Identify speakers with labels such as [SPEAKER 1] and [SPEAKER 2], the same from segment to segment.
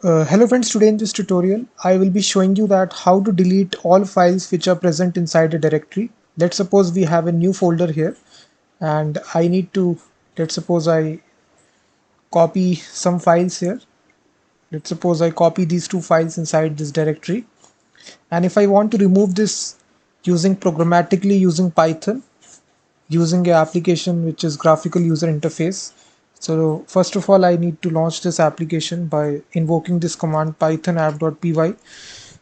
[SPEAKER 1] Hello friends, today in this tutorial I will be showing you that how to delete all files which are present inside a directory. Let's suppose we have a new folder here and I need to, let's suppose I copy some files here. Let's suppose I copy these two files inside this directory, and if I want to remove this using programmatically using Python, using an application which is graphical user interface. So first of all I need to launch this application by invoking this command python app.py.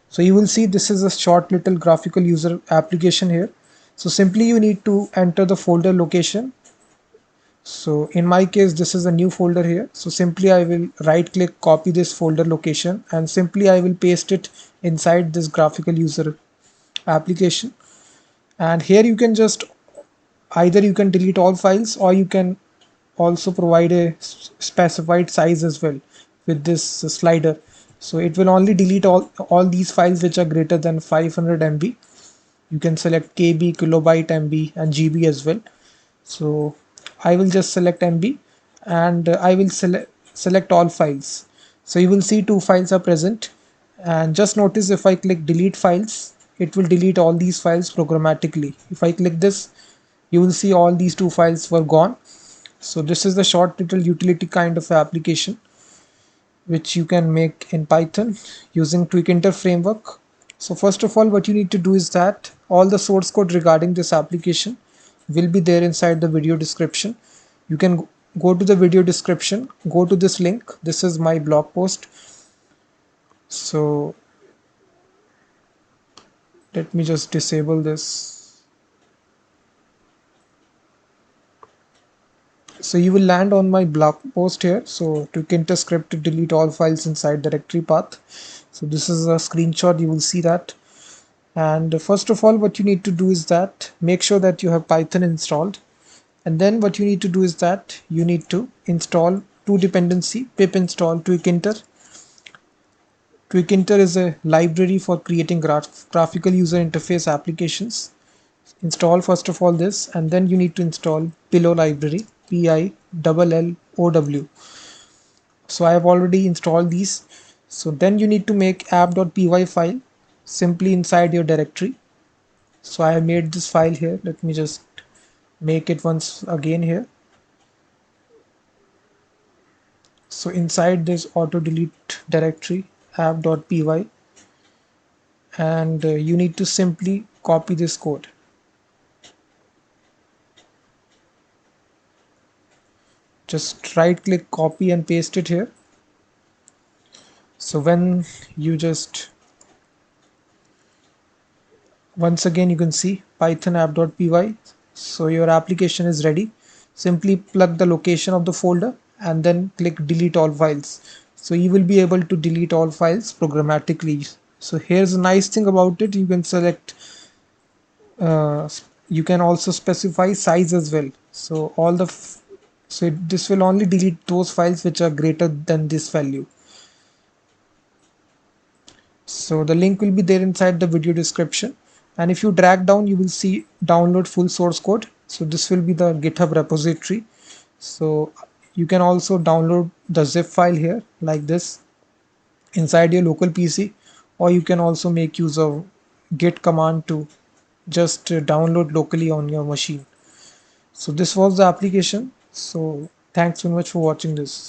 [SPEAKER 1] So you will see this is a short little graphical user application here. So simply you need to enter the folder location. So in my case this is a new folder here. So simply I will right click, copy this folder location, and simply I will paste it inside this graphical user application. And here you can just either you can delete all files, or you can also provide a specified size as well with this slider. So it will only delete all these files which are greater than 500 MB. You can select KB, kilobyte, MB and GB as well. So I will just select MB, and I will select all files. So you will see two files are present, and just notice if I click delete files, it will delete all these files programmatically. If I click this, you will see all these two files were gone. So this is the short little utility kind of application which you can make in Python using Tkinter framework. So first of all, what you need to do is that all the source code regarding this application will be there inside the video description. You can go to the video description, go to this link. This is my blog post. So let me just disable this. So you will land on my blog post here. So Tkinter script to delete all files inside directory path. So this is a screenshot, you will see that. And first of all, what you need to do is that make sure that you have Python installed. And then what you need to do is that you need to install two dependency, pip install Tkinter. Tkinter is a library for creating graphical user interface applications. Install first of all this, and then you need to install Pillow library, PILLOW. So I have already installed these. So then you need to make app.py file simply inside your directory. So I have made this file here. Let me just make it once again here. So inside this auto delete directory app.py, and you need to simply copy this code. Just right click, copy and paste it here. So when you just once again you can see python app.py. So your application is ready. Simply plug the location of the folder and then click delete all files. So you will be able to delete all files programmatically. So here's a nice thing about it. You can select you can also specify size as well. So this will only delete those files which are greater than this value. So the link will be there inside the video description, and if you drag down you will see download full source code. So this will be the GitHub repository. So you can also download the zip file here like this inside your local PC, or you can also make use of git command to just download locally on your machine. So this was the application. So thanks so much for watching this.